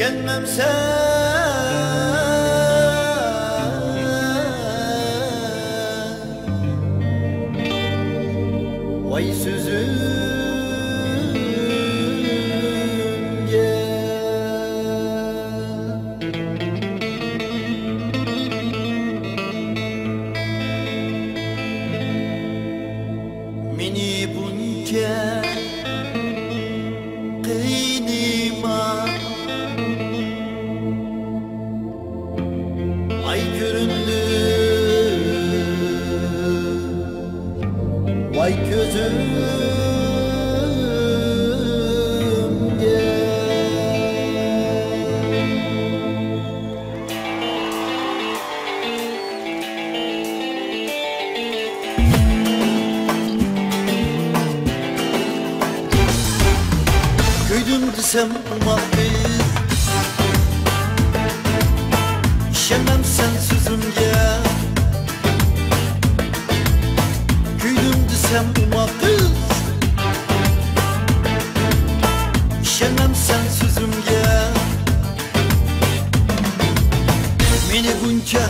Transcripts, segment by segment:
Şenmem sen vay sözümge meni bunca kıynıma ay göründü vay gözümge Köydüm desem umaktı İşemem sen sözümge Köydüm desem umaktı İşemem sen sözümge Meni bunca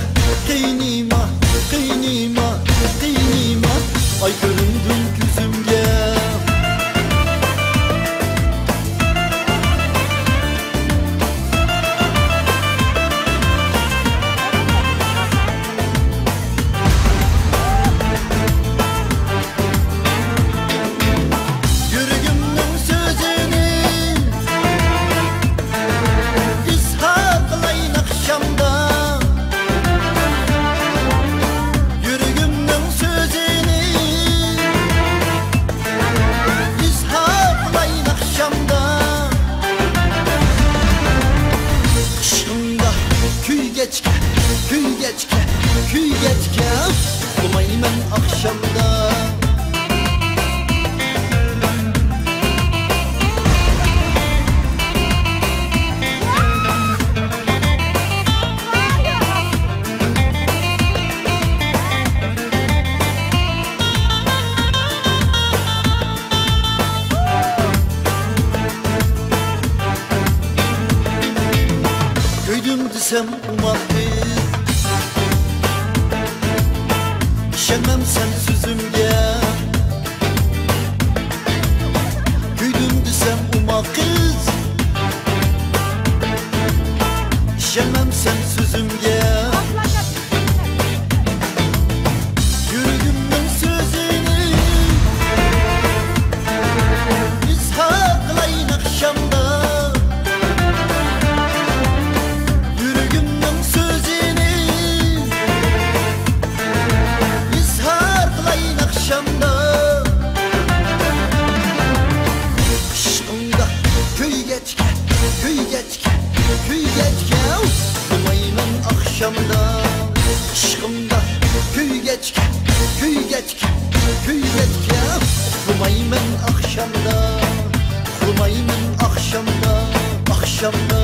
kıynıma, kıynıma, kıynıma ay göründüm gözümge Küy geçke, küy geçke Bulmayman akşamda Köydüm desem umaktı İşemem sen sözümge Köydüm desem umaktı İşemem sen sözümge Yüreğimden sözünü biz haklayın akşamda Küy geçke Bulmayman akşamda Aşkımda küy geçke Küy geçke Küy geçke Bulmayman akşamda Bulmayman akşamda Akşamda